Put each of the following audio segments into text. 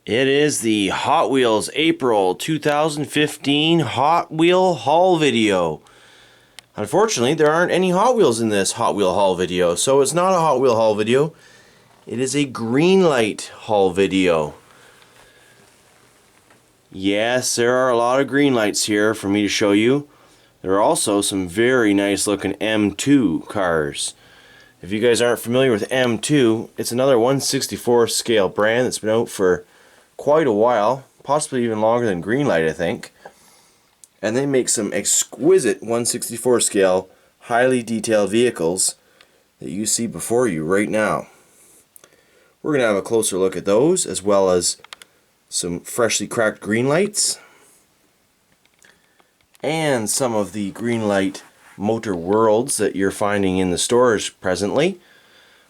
It is the Hot Wheels April 2015 Hot Wheel haul video. Unfortunately, there aren't any Hot Wheels in this Hot Wheel haul video, so it's not a Hot Wheel haul video. It is a Greenlight haul video. Yes, there are a lot of Greenlights here for me to show you. There are also some very nice looking M2 cars. If you guys aren't familiar with M2, it's another 1/64 scale brand that's been out for quite a while, possibly even longer than Greenlight, I think. And they make some exquisite 1/64 scale, highly detailed vehicles that you see before you right now. We're going to have a closer look at those, as well as some freshly cracked Greenlights and some of the Greenlight motor worlds that you're finding in the stores presently.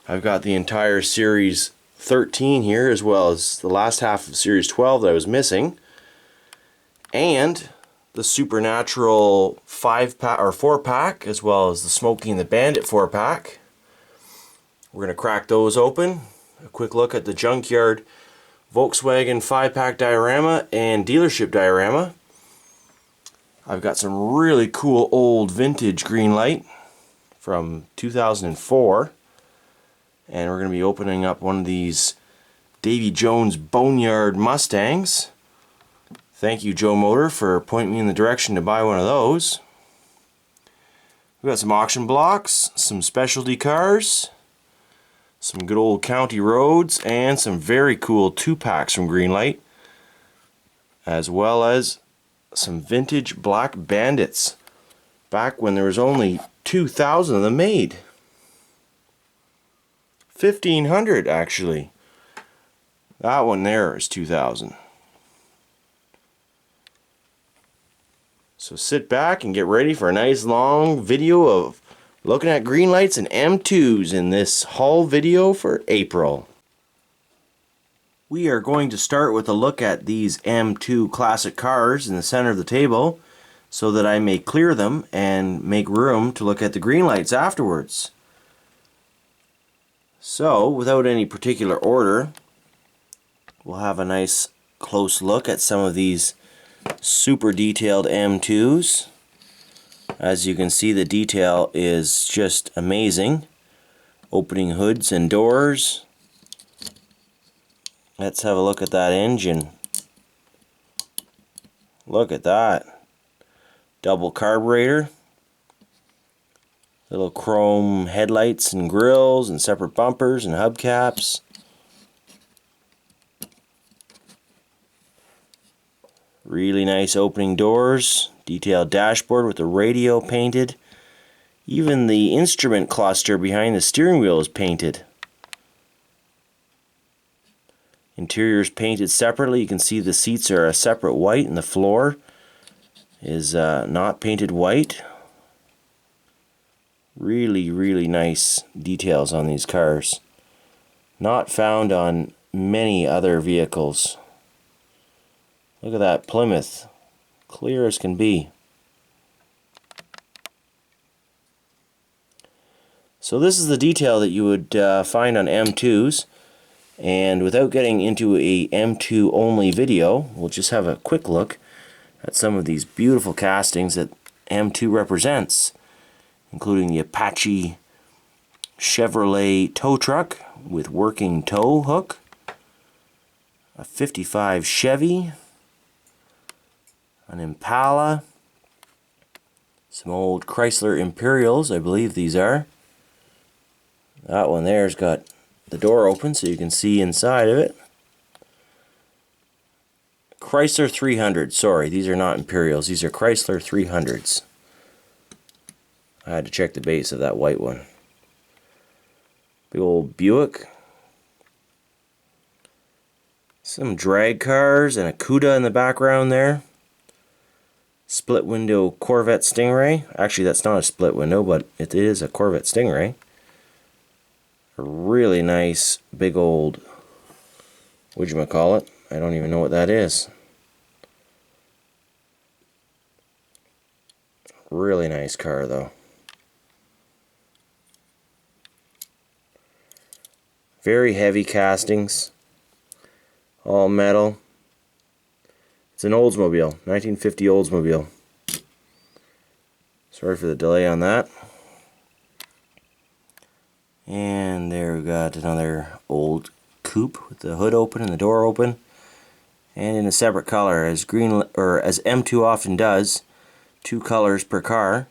I've got the entire Series 13 here, as well as the last half of Series 12 that I was missing, and the Supernatural 5-pack or 4-pack, as well as the Smokey and the Bandit 4-pack. We're going to crack those open. A quick look at the Junkyard Volkswagen 5-pack diorama and dealership diorama. I've got some really cool old vintage Greenlight from 2004. And we're going to be opening up one of these Davey Jones Boneyard Mustangs. Thank you, Joe Motor, for pointing me in the direction to buy one of those. We've got some auction blocks, some specialty cars, some good old county roads, and some very cool 2-packs from Greenlight, as well as some vintage black Bandits, back when there was only 2,000 of them made. 1,500 actually. That one there is 2,000. So sit back and get ready for a nice long video of looking at Greenlights and M2s in this haul video for April. We are going to start with a look at these M2 classic cars in the center of the table, so that I may clear them and make room to look at the Greenlights afterwards. So, without any particular order, we'll have a nice close look at some of these super detailed M2s. As you can see, the detail is just amazing. Opening hoods and doors. Let's have a look at that engine. Look at that. Double carburetor. Little chrome headlights and grills and separate bumpers and hubcaps. Really nice opening doors. Detailed dashboard with the radio painted. Even the instrument cluster behind the steering wheel is painted. Interior is painted separately. You can see the seats are a separate white and the floor is not painted white. Really nice details on these cars. Not found on many other vehicles. Look at that Plymouth. Clear as can be. So this is the detail that you would find on M2s. And without getting into a M2 only video, we'll just have a quick look at some of these beautiful castings that M2 represents, including the Apache Chevrolet tow truck with working tow hook, a 55 Chevy, an Impala, some old Chrysler Imperials, I believe these are. That one there's got the door open so you can see inside of it. Chrysler 300, sorry, these are not Imperials, these are Chrysler 300s. I had to check the base of that white one. Big old Buick. Some drag cars and a Cuda in the background there. Split window Corvette Stingray. Actually, that's not a split window, but it is a Corvette Stingray. A really nice big old, whatchamacallit? I don't even know what that is. Really nice car though. Very heavy castings. all metal. It's an Oldsmobile, 1950 Oldsmobile. Sorry for the delay on that. And there we got another old coupe with the hood open and the door open, and in a separate color, as as M2 often does, 2 colors per car.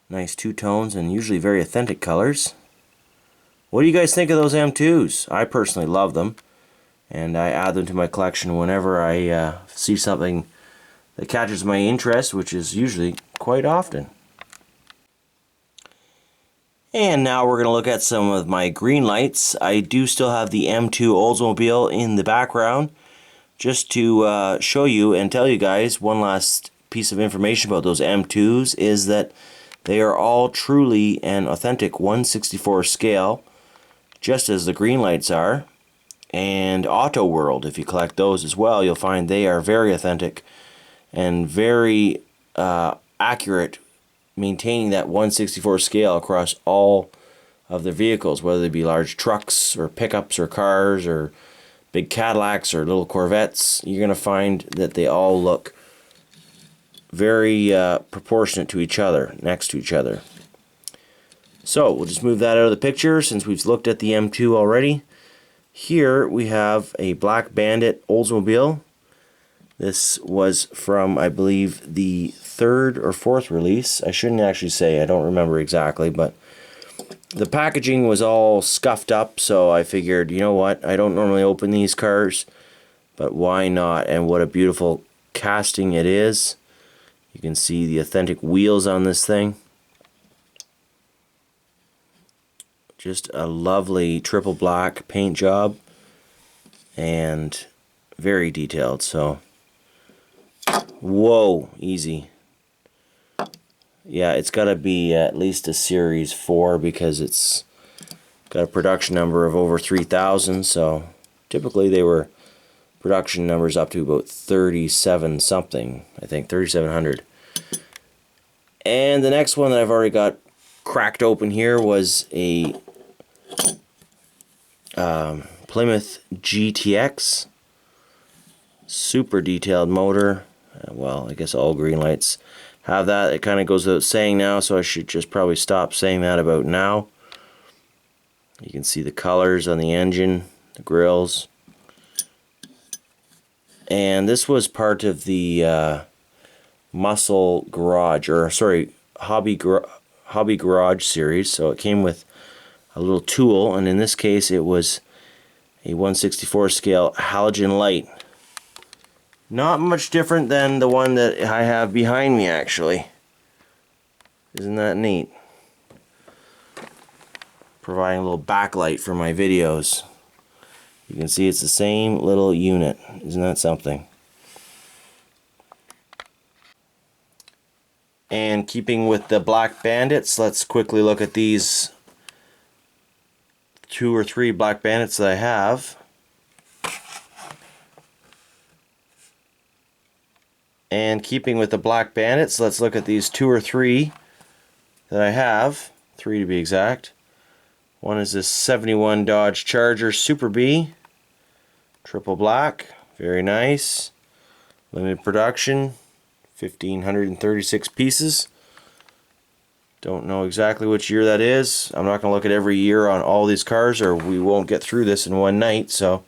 Nice 2 tones and usually very authentic colors. What do you guys think of those M2s? I personally love them, and I add them to my collection whenever I see something that catches my interest, which is usually quite often. And now we're going to look at some of my Greenlights. I do still have the M2 Oldsmobile in the background, just to show you and tell you guys one last piece of information about those M2s is that they are all truly an authentic 1/64 scale, just as the Greenlights are. And Auto World, if you collect those as well, you'll find they are very authentic and very accurate, maintaining that 1/64 scale across all of their vehicles, whether they be large trucks or pickups or cars or big Cadillacs or little Corvettes. You're going to find that they all look very proportionate to each other, next to each other. So we'll just move that out of the picture since we've looked at the M2 already. Here we have a black Bandit Oldsmobile. This was from, I believe, the 3rd or 4th release. I shouldn't actually say, I don't remember exactly, but the packaging was all scuffed up, so I figured, you know what, I don't normally open these cars, but why not? And what a beautiful casting it is. You can see the authentic wheels on this thing. Just a lovely triple black paint job and very detailed. So, whoa, easy. Yeah, it's got to be at least a Series 4 because it's got a production number of over 3,000. So typically they were production numbers up to about 37 something, I think 3,700. And the next one that I've already got cracked open here was a Plymouth GTX, super detailed motor. Well, I guess all Greenlights have that. It kind of goes without saying now, so I should just probably stop saying that about now. You can see the colors on the engine, the grills. And this was part of the Muscle Garage, or sorry, Hobby Garage series. So it came with a little tool, and in this case it was a 1/64 scale halogen light. Not much different than the one that I have behind me, actually. Isn't that neat? Providing a little backlight for my videos. You can see it's the same little unit. Isn't that something? And keeping with the Black Bandits, let's quickly look at these 2 or 3 Black Bandits that I have. And keeping with the Black Bandits, let's look at these 2 or 3 that I have. 3 to be exact. One is this 71 Dodge Charger Super B. Triple black. Very nice. Limited production. 1,536 pieces. Don't know exactly which year that is. I'm not going to look at every year on all these cars, or we won't get through this in one night. So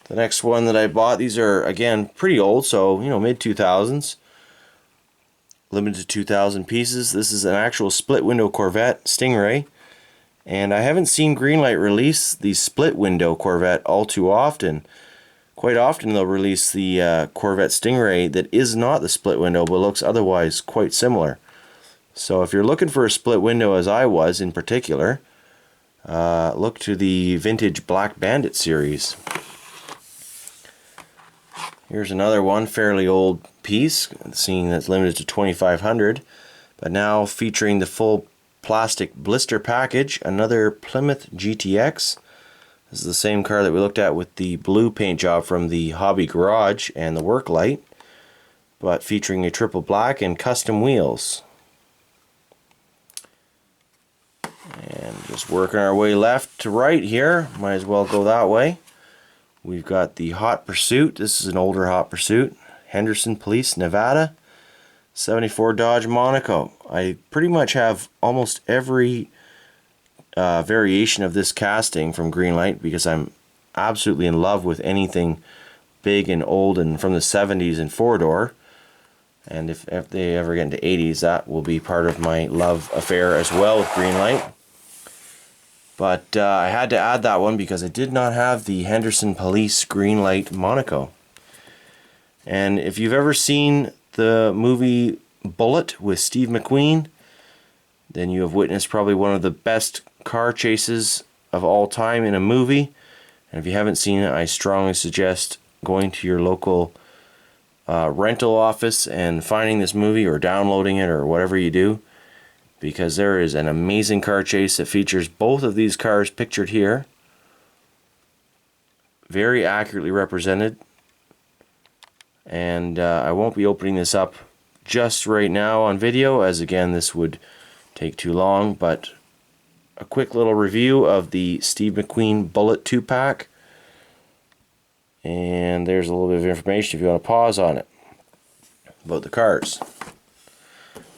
the next one that I bought, these are again pretty old, so you know, mid-2000s. Limited to 2,000 pieces. This is an actual split window Corvette Stingray, and I haven't seen Greenlight release the split window Corvette all too often. Quite often they'll release the Corvette Stingray that is not the split window but looks otherwise quite similar. So if you're looking for a split window, as I was in particular, look to the vintage Black Bandit series. Here's another one, fairly old piece, seeing that's limited to 2,500, but now featuring the full plastic blister package, another Plymouth GTX. This is the same car that we looked at with the blue paint job from the Hobby Garage and the work light, but featuring a triple black and custom wheels. And just working our way left to right here, might as well go that way. We've got the Hot Pursuit. This is an older Hot Pursuit. Henderson Police, Nevada. 74 Dodge Monaco. I pretty much have almost every variation of this casting from Greenlight because I'm absolutely in love with anything big and old and from the 70s and four-door. And if they ever get into 80s, that will be part of my love affair as well with Greenlight. But I had to add that one because I did not have the Henderson Police Greenlight Monaco. And if you've ever seen the movie Bullet with Steve McQueen, then you have witnessed probably one of the best car chases of all time in a movie. And if you haven't seen it, I strongly suggest going to your local rental office and finding this movie or downloading it or whatever you do, because there is an amazing car chase that features both of these cars pictured here, very accurately represented. And I won't be opening this up just right now on video, as again this would take too long, but a quick little review of the Steve McQueen Bullet 2-pack. And there's a little bit of information if you want to pause on it about the cars.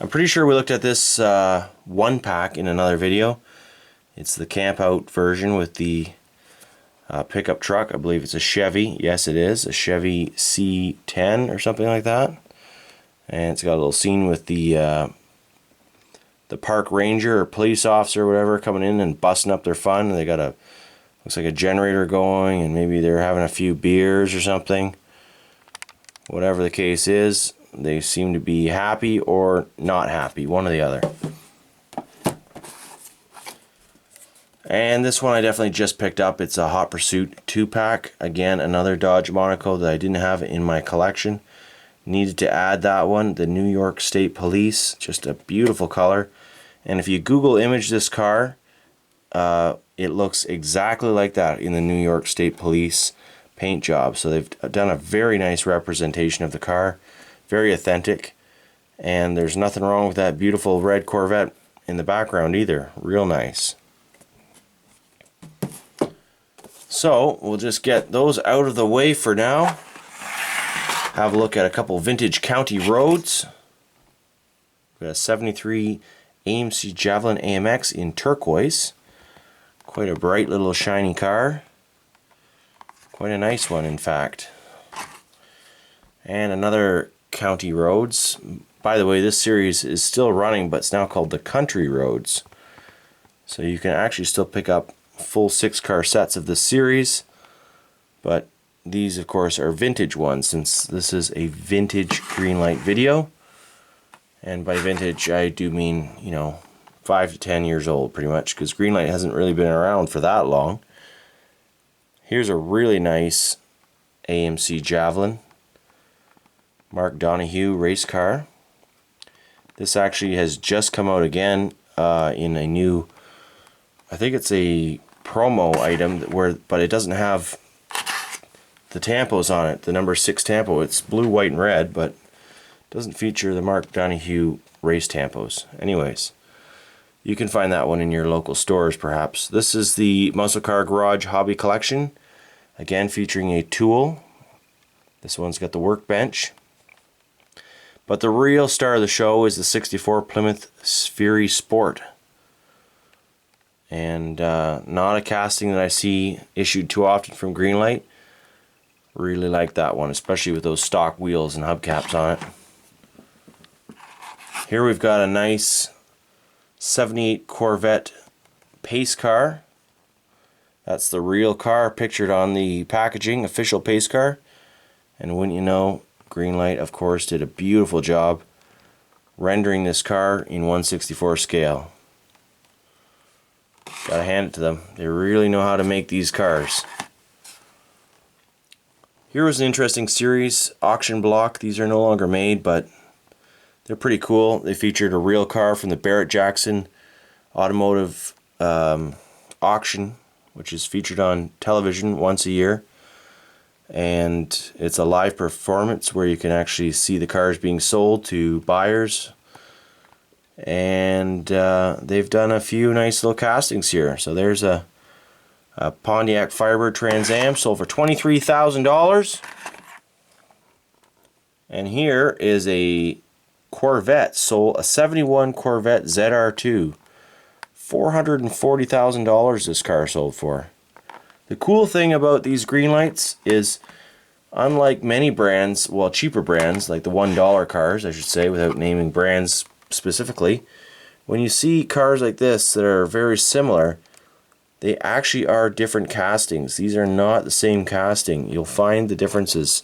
I'm pretty sure we looked at this 1-pack in another video. It's the camp out version with the pickup truck. I believe it's a Chevy. Yes, it is a Chevy C10 or something like that. And it's got a little scene with the park ranger or police officer or whatever coming in and busting up their fun. And they got a, looks like a generator going, and maybe they're having a few beers or something. Whatever the case is, they seem to be happy or not happy, one or the other. And this one I definitely just picked up. It's a Hot Pursuit 2-pack. Again, another Dodge Monaco that I didn't have in my collection. Needed to add that one. The New York State Police. Just a beautiful color. And if you Google image this car, it looks exactly like that in the New York State Police paint job. So they've done a very nice representation of the car. Very authentic. And there's nothing wrong with that beautiful red Corvette in the background either. Real nice. So we'll just get those out of the way for now. Have a look at a couple vintage county roads. We've got a 73 AMC Javelin AMX in turquoise. Quite a bright little shiny car. Quite a nice one, in fact. And another county roads. By the way, this series is still running, but it's now called the Country Roads. So you can actually still pick up full 6-car sets of this series, but these of course are vintage ones, since this is a vintage Greenlight video. And by vintage I do mean, you know, 5 to 10 years old pretty much, because Greenlight hasn't really been around for that long. Here's a really nice AMC Javelin Mark Donahue race car. This actually has just come out again in a new, I think it's a promo item but it doesn't have the tampos on it, the number 6 tampo. It's blue, white, and red, but doesn't feature the Mark Donahue race tampos. Anyways, you can find that one in your local stores perhaps. This is the Muscle Car Garage Hobby Collection, again featuring a tool. This one's got the workbench. But the real star of the show is the 64 Plymouth Fury Sport. And not a casting that I see issued too often from Greenlight. Really like that one, especially with those stock wheels and hubcaps on it. Here we've got a nice 78 Corvette pace car. That's the real car pictured on the packaging, official pace car. And wouldn't you know, Greenlight of course did a beautiful job rendering this car in 1/64 scale. Gotta hand it to them. They really know how to make these cars. Here was an interesting series, auction block. These are no longer made, but they're pretty cool. They featured a real car from the Barrett-Jackson Automotive auction, which is featured on television once a year. And it's a live performance where you can actually see the cars being sold to buyers. And they've done a few nice little castings here. So there's a A Pontiac Firebird Trans Am sold for $23,000. And here is a Corvette, sold a 71 Corvette ZR2. $440,000 this car sold for. The cool thing about these Greenlights is, unlike many brands, well, cheaper brands, like the $1 cars, I should say, without naming brands specifically, when you see cars like this that are very similar, they actually are different castings. These are not the same casting. You'll find the differences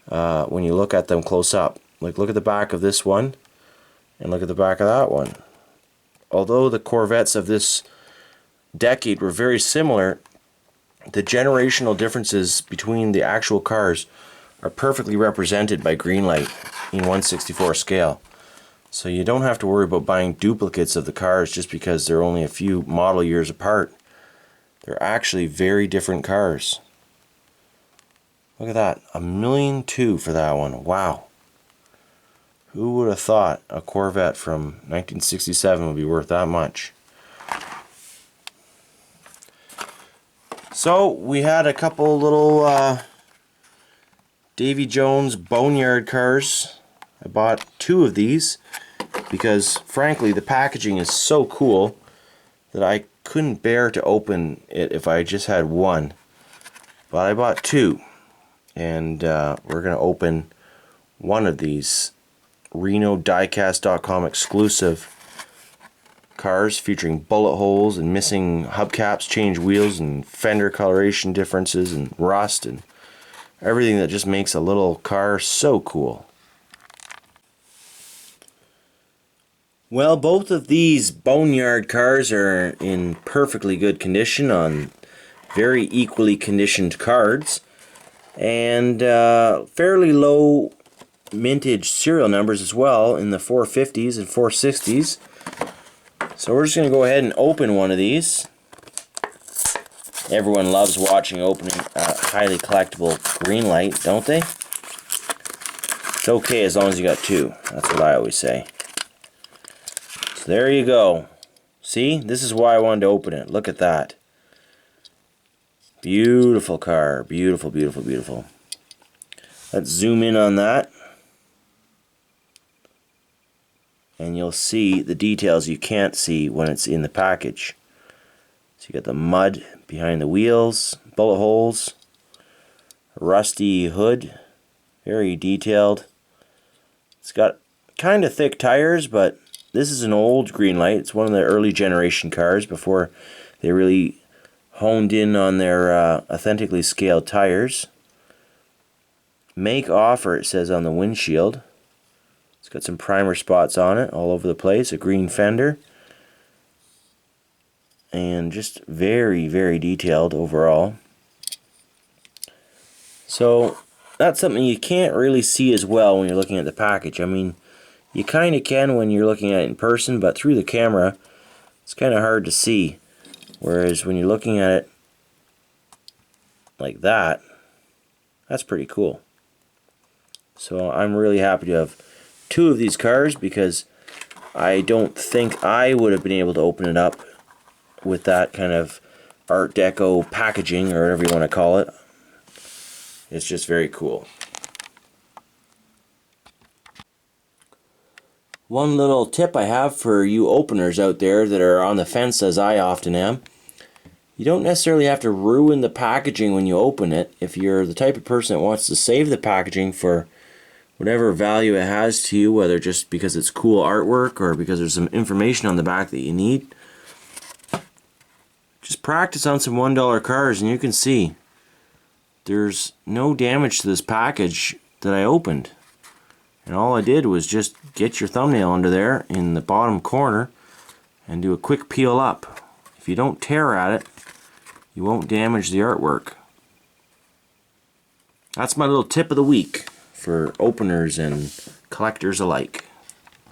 when you look at them close up. Like, look at the back of this one and look at the back of that one. Although the Corvettes of this decade were very similar, the generational differences between the actual cars are perfectly represented by Greenlight in 1/64 scale. So you don't have to worry about buying duplicates of the cars just because they're only a few model years apart. They're actually very different cars. Look at that, $1.2 million for that one. Wow. Who would have thought a Corvette from 1967 would be worth that much? So we had a couple little Davey Jones Boneyard cars. I bought 2 of these because frankly the packaging is so cool that I couldn't bear to open it if I just had one. But I bought 2, and we're going to open one of these Reno diecast.com exclusive cars featuring bullet holes and missing hubcaps, changed wheels, and fender coloration differences and rust and everything that just makes a little car so cool. Well, both of these Boneyard cars are in perfectly good condition on very equally conditioned cards, and fairly low mintage serial numbers as well, in the 450s and 460s. So we're just going to go ahead and open one of these. Everyone loves watching opening a highly collectible Greenlight, don't they? It's okay as long as you got 2. That's what I always say. So there you go. See? This is why I wanted to open it. Look at that. Beautiful car. Beautiful, beautiful, beautiful. Let's zoom in on that. And you'll see the details you can't see when it's in the package. So you got the mud behind the wheels, bullet holes, a rusty hood, very detailed. It's got kind of thick tires, but this is an old Greenlight. It's one of the early generation cars before they really honed in on their authentically scaled tires. Make offer, it says on the windshield. It's got some primer spots on it all over the place, a green fender, and just very, very detailed overall. So that's something you can't really see as well when you're looking at the package. I mean, you kind of can when you're looking at it in person, but through the camera it's kind of hard to see. Whereas when you're looking at it like that, that's pretty cool. So I'm really happy to have 2 of these cars, because I don't think I would have been able to open it up with that kind of Art Deco packaging, or whatever you want to call it. It's just very cool. One little tip I have for you openers out there that are on the fence, as I often am: you don't necessarily have to ruin the packaging when you open it. If you're the type of person that wants to save the packaging for whatever value it has to you, whether just because it's cool artwork or because there's some information on the back that you need, just practice on some $1 cars and you can see there's no damage to this package that I opened. And all I did was just get your thumbnail under there in the bottom corner and do a quick peel up. If you don't tear at it, you won't damage the artwork. That's my little tip of the week for openers and collectors alike.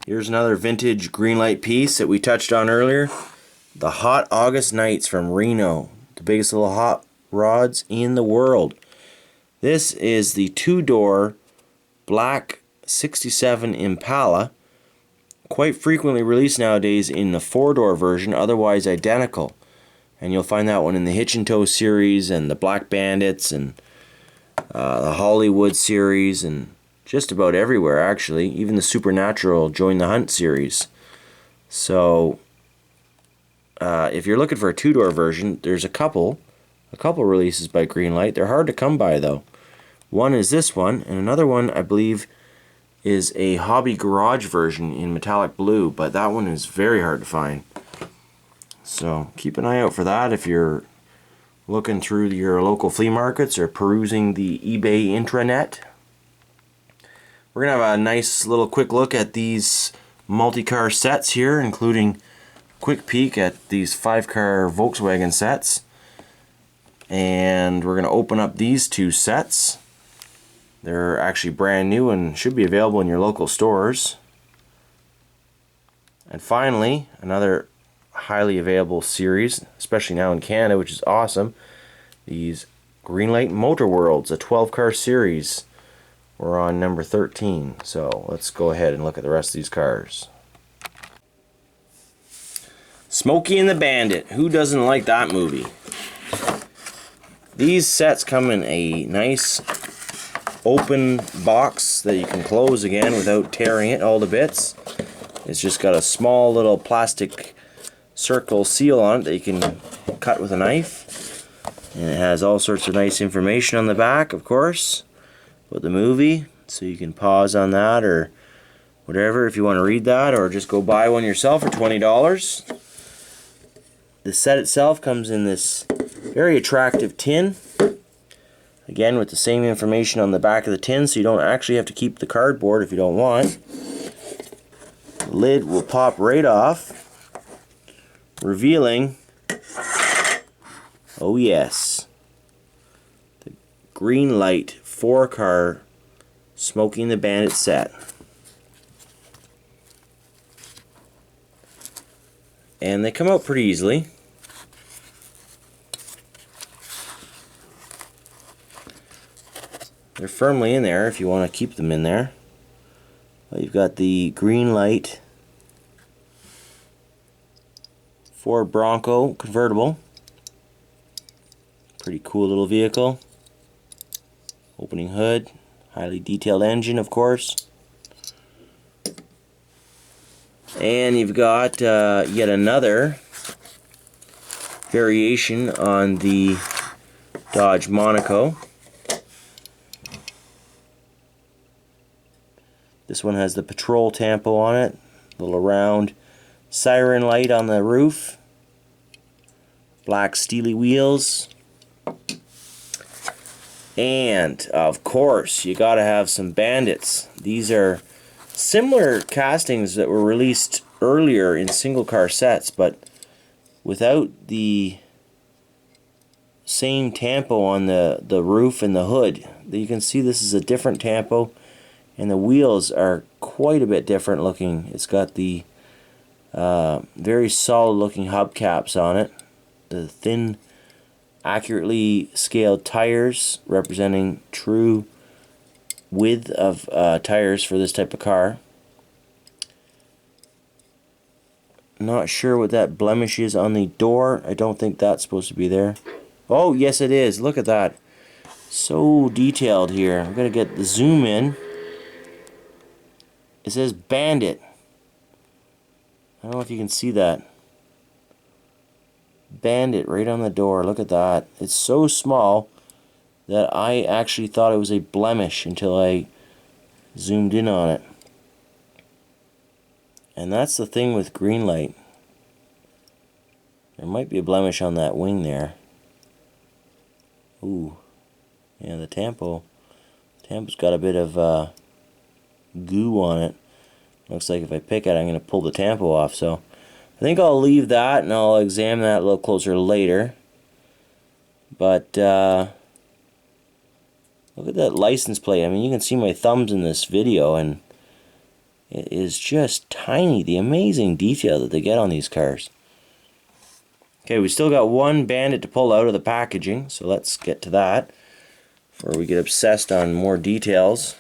Here's another vintage Greenlight piece that we touched on earlier. The Hot August Nights from Reno. The biggest little hot rods in the world. This is the 2-door black 67 Impala. Quite frequently released nowadays in the 4-door version, otherwise identical. And you'll find that one in the Hitch and Tow series and the Black Bandits and the Hollywood series and just about everywhere, actually. Even the Supernatural Join the Hunt series. So if you're looking for a two-door version, there's a couple releases by Greenlight. They're hard to come by, though. One is this one, and another one, I believe, is a Hobby Garage version in metallic blue, but that one is very hard to find. So keep an eye out for that if you're looking through your local flea markets or perusing the eBay intranet. We're going to have a nice little quick look at these multi-car sets here, including a quick peek at these 5-car Volkswagen sets. And we're going to open up these two sets. They're actually brand new and should be available in your local stores. And finally, another highly available series, especially now in Canada, which is awesome. These Greenlight Motor Worlds, a 12-car series. We're on number 13, so let's go ahead and look at the rest of these cars. Smokey and the Bandit. Who doesn't like that movie? These sets come in a nice open box that you can close again without tearing it all to bits. It's just got a small little plastic circle seal on it that you can cut with a knife. And it has all sorts of nice information on the back, of course, about the movie, so you can pause on that or whatever if you want to read that, or just go buy one yourself for $20. The set itself comes in this very attractive tin, again with the same information on the back of the tin, so you don't actually have to keep the cardboard if you don't want. The lid will pop right off, revealing, oh yes, the Greenlight 4-car Smokey and the Bandit set. And they come out pretty easily. They're firmly in there if you want to keep them in there. You've got the Greenlight Ford Bronco convertible. Pretty cool little vehicle. Opening hood, highly detailed engine, of course. And you've got yet another variation on the Dodge Monaco. This one has the patrol tampo on it, little round siren light on the roof, black steely wheels, and of course you gotta have some Bandits. These are similar castings that were released earlier in single car sets, but without the same tampo on the roof and the hood. You can see this is a different tampo, and the wheels are quite a bit different looking. It's got the very solid looking hubcaps on it, the thin, accurately scaled tires representing true width of tires for this type of car. Not sure what that blemish is on the door. I don't think that's supposed to be there. Oh, yes it is. Look at that. So detailed here. I'm going to get the zoom in. It says Bandit. I don't know if you can see that. Bandit right on the door. Look at that. It's so small that I actually thought it was a blemish until I zoomed in on it. And that's the thing with Greenlight. There might be a blemish on that wing there. Ooh. Yeah, the tampo's got a bit of goo on it. Looks like if I pick it, I'm going to pull the tampo off. So I think I'll leave that and I'll examine that a little closer later. But look at that license plate. I mean, you can see my thumbs in this video, and it is just tiny. The amazing detail that they get on these cars. Okay, we still got one Bandit to pull out of the packaging, so let's get to that before we get obsessed on more details.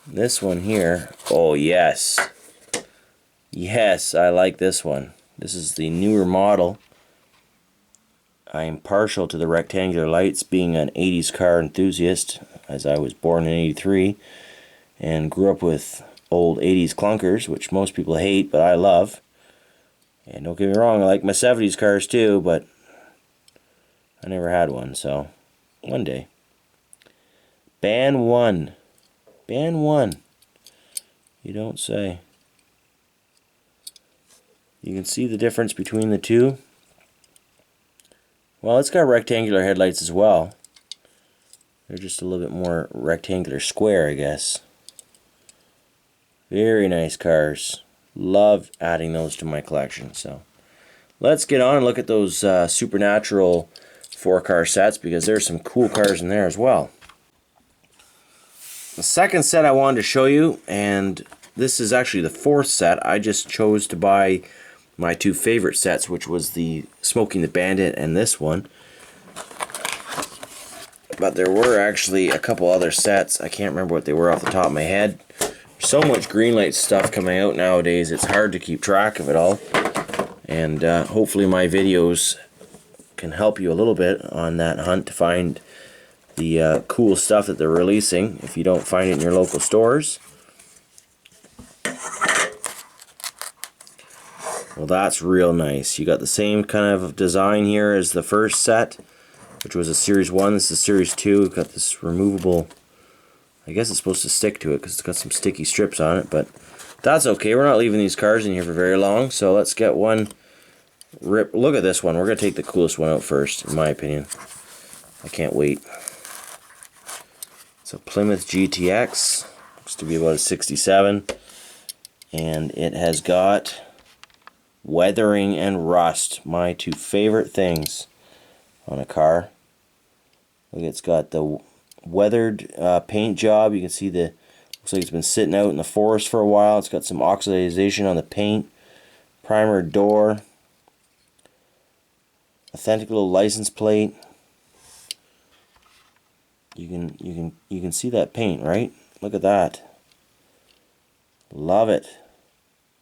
This one here, oh yes. Yes, I like this one. This is the newer model. I am partial to the rectangular lights, being an 80s car enthusiast, as I was born in 83 and grew up with old 80s clunkers, which most people hate, but I love. And don't get me wrong, I like my 70s cars too, but I never had one, so one day. Ban 1. Ban 1. You don't say. You can see the difference between the two. Well, it's got rectangular headlights as well. They're just a little bit more rectangular square, I guess. Very nice cars. Love adding those to my collection. So let's get on and look at those Supernatural 4-car sets, because there's some cool cars in there as well. The second set I wanted to show you, and this is actually the 4th set. I just chose to buy my 2 favorite sets, which was the Smokey and the Bandit and this one. But there were actually a couple other sets. I can't remember what they were off the top of my head. There's so much Greenlight stuff coming out nowadays, it's hard to keep track of it all. And hopefully my videos can help you a little bit on that hunt to find the cool stuff that they're releasing if you don't find it in your local stores. Well, that's real nice. You got the same kind of design here as the first set, which was a Series 1. This is Series 2. We've got this removable, I guess it's supposed to stick to it because it's got some sticky strips on it, but that's okay. We're not leaving these cars in here for very long, so let's get one rip. Look at this one. We're going to take the coolest one out first, in my opinion. I can't wait. It's a Plymouth GTX. Looks to be about a 67, and it has got weathering and rust, my 2 favorite things on a car. Look, it's got the weathered paint job. You can see looks like it's been sitting out in the forest for a while. It's got some oxidization on the paint. Primer door. Authentic little license plate. You can see that paint, right? Look at that. Love it.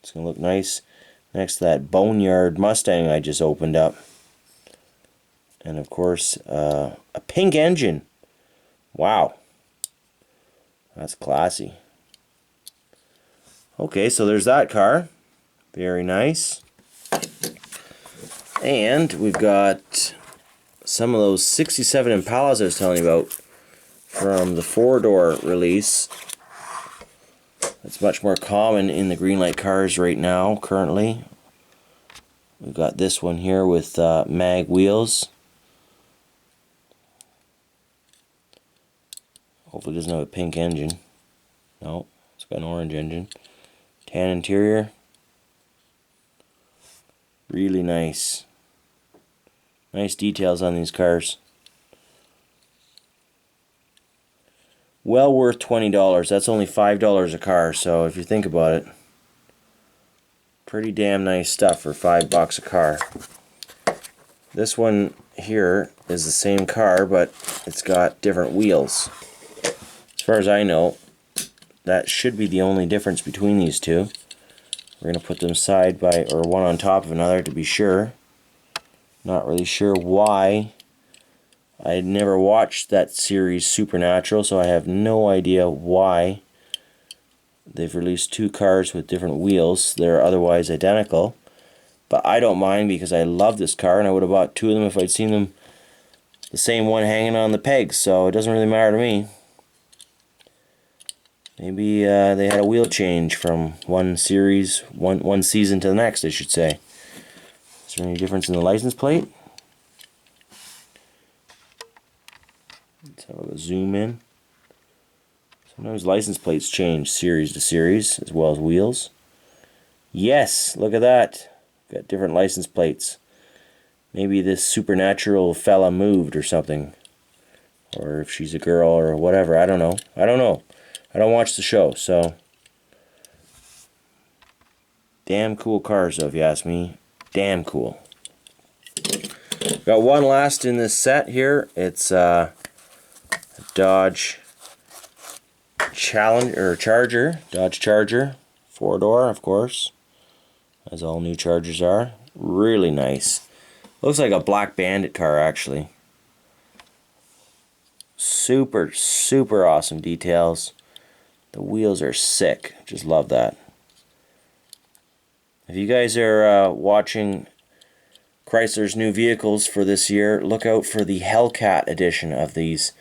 It's gonna look nice next to that Boneyard Mustang I just opened up. And of course, a pink engine. Wow. That's classy. Okay, so there's that car. Very nice. And we've got some of those 67 Impalas I was telling you about from the 4-door release. It's much more common in the Greenlight cars right now, currently. We've got this one here with mag wheels. Hopefully it doesn't have a pink engine. No, it's got an orange engine. Tan interior. Really nice. Nice details on these cars. Well worth $20. That's only $5 a car, so if you think about it, pretty damn nice stuff for $5 a car. This one here is the same car, but it's got different wheels. As far as I know, that should be the only difference between these two. We're going to put them side by, or one on top of another to be sure. Not really sure why. I had never watched that series Supernatural, so I have no idea why they've released 2 cars with different wheels. They're otherwise identical. But I don't mind because I love this car, and I would have bought 2 of them if I'd seen them the same one hanging on the pegs, so it doesn't really matter to me. Maybe they had a wheel change from one series, one season to the next, I should say. Is there any difference in the license plate? Let's have a zoom in. Sometimes license plates change series to series as well as wheels. Yes, look at that. Got different license plates. Maybe this Supernatural fella moved or something. Or if she's a girl or whatever. I don't know. I don't watch the show, so. Damn cool cars, though, if you ask me. Damn cool. Got one last in this set here. It's Dodge Charger, Dodge Charger, 4-door, of course, as all new Chargers are. Really nice. Looks like a black Bandit car, actually. Super, super awesome details. The wheels are sick. Just love that. If you guys are watching Chrysler's new vehicles for this year, look out for the Hellcat edition of these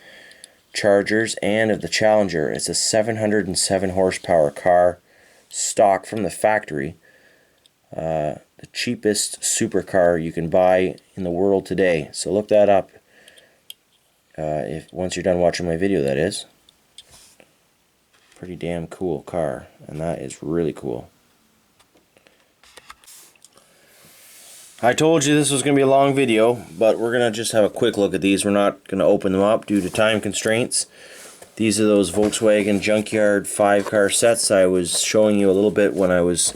Chargers and of the Challenger. It's a 707 horsepower car, stock from the factory. The cheapest supercar you can buy in the world today. So look that up. If once you're done watching my video, that is. Pretty damn cool car, and that is really cool. I told you this was going to be a long video, but we're going to just have a quick look at these. We're not going to open them up due to time constraints. These are those Volkswagen Junkyard 5-car sets I was showing you a little bit when I was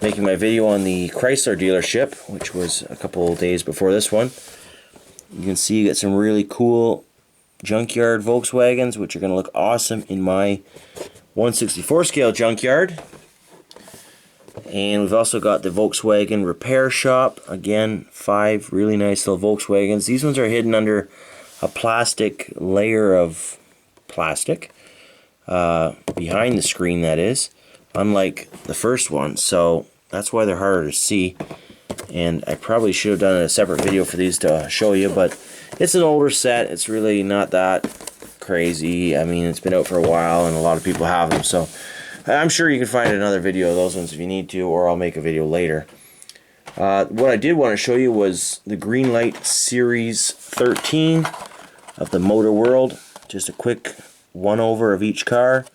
making my video on the Chrysler dealership, which was a couple of days before this one. You can see you get some really cool junkyard Volkswagens, which are going to look awesome in my 1/64 scale junkyard. And we've also got the Volkswagen Repair Shop. Again, 5 really nice little Volkswagens. These ones are hidden under a plastic layer of plastic behind the screen, that is, unlike the first one. So that's why they're harder to see. And I probably should have done a separate video for these to show you, but it's an older set. It's really not that crazy. I mean, it's been out for a while and a lot of people have them, so I'm sure you can find another video of those ones if you need to, or I'll make a video later. What I did want to show you was the Greenlight Series 13 of the Motor World. Just a quick one-over of each car.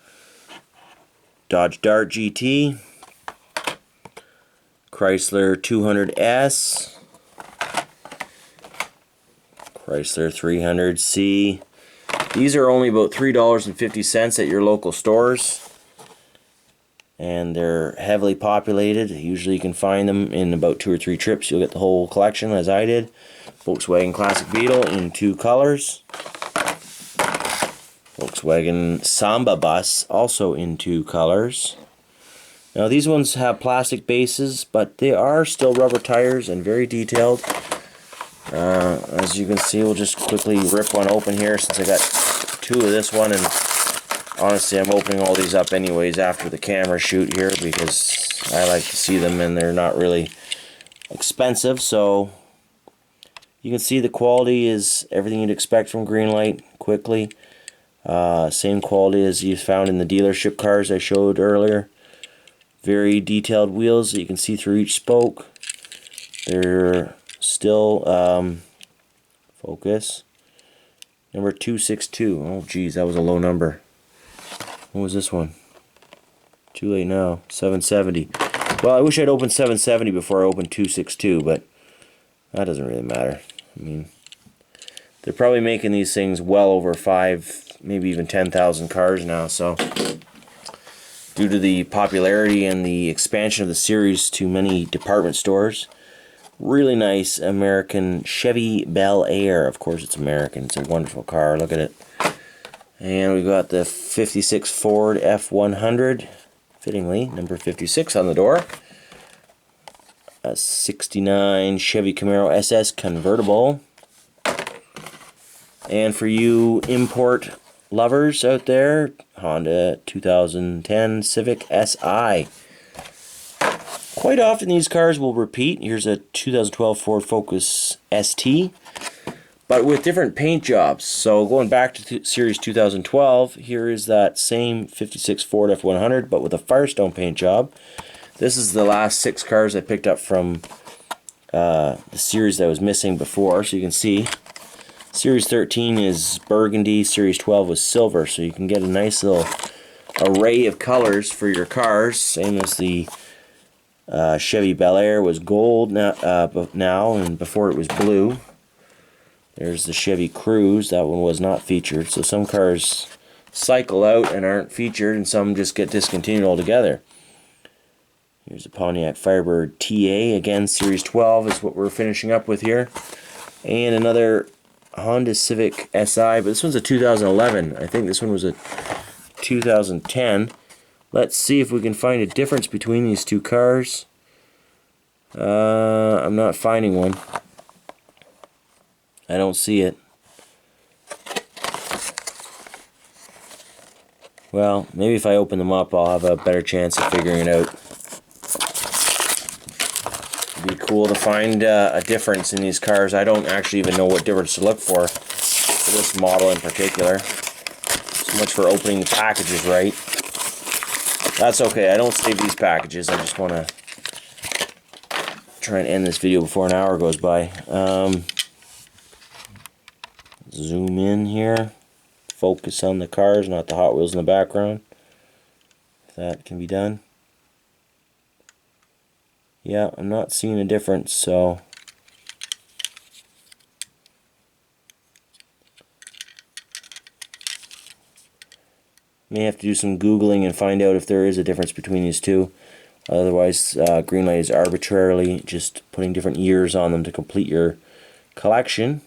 Dodge Dart GT, Chrysler 200S, Chrysler 300C. These are only about $3.50 at your local stores, and they're heavily populated. Usually you can find them in about 2 or 3 trips. You'll get the whole collection, as I did. Volkswagen Classic Beetle in 2 colors. Volkswagen Samba Bus also in 2 colors. Now these ones have plastic bases, but they are still rubber tires and very detailed. As you can see, we'll just quickly rip one open here since I got 2 of this one, and honestly I'm opening all these up anyways after the camera shoot here because I like to see them and they're not really expensive. So you can see the quality is everything you'd expect from Greenlight quickly. Same quality as you found in the dealership cars I showed earlier. Very detailed wheels that you can see through each spoke. They're still focus number 262. Oh geez, that was a low number. What was this one? Too late now. 770. Well, I wish I'd opened 770 before I opened 262, but that doesn't really matter. I mean, they're probably making these things well over 5, maybe even 10,000 cars now, so due to the popularity and the expansion of the series to many department stores. Really nice American Chevy Bel Air. Of course it's American. It's a wonderful car. Look at it. And we've got the 56 Ford F100, fittingly, number 56 on the door. A 69 Chevy Camaro SS convertible. And for you import lovers out there, Honda 2010 Civic Si. Quite often these cars will repeat. Here's a 2012 Ford Focus ST, but with different paint jobs. So going back to Series 2012, here is that same 56 Ford F100, but with a Firestone paint job. This is the last 6 cars I picked up from the series that was missing before. So you can see Series 13 is burgundy, Series 12 was silver, so you can get a nice little array of colors for your cars. Same as the Chevy Bel Air was gold now, and before it was blue. There's the Chevy Cruze. That one was not featured. So some cars cycle out and aren't featured, and some just get discontinued altogether. Here's a Pontiac Firebird TA. Again, Series 12 is what we're finishing up with here. And another Honda Civic Si, but this one's a 2011. I think this one was a 2010. Let's see if we can find a difference between these two cars. I'm not finding one. I don't see it. Well, maybe if I open them up, I'll have a better chance of figuring it out. It'd be cool to find a difference in these cars. I don't actually even know what difference to look for this model in particular. So much for opening the packages right. That's okay, I don't save these packages. I just want to try and end this video before an hour goes by. Zoom in here. Focus on the cars, not the Hot Wheels in the background. If that can be done. Yeah, I'm not seeing a difference, so may have to do some Googling and find out if there is a difference between these two. Otherwise, Greenlight is arbitrarily just putting different years on them to complete your collection.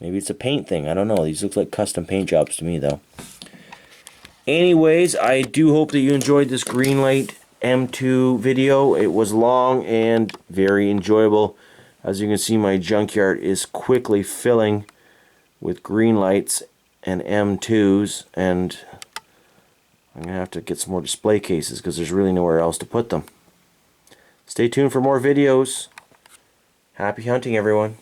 Maybe it's a paint thing. I don't know. These look like custom paint jobs to me, though. Anyways, I do hope that you enjoyed this Greenlight M2 video. It was long and very enjoyable. As you can see, my junkyard is quickly filling with Greenlights and M2s, and I'm going to have to get some more display cases because there's really nowhere else to put them. Stay tuned for more videos. Happy hunting, everyone.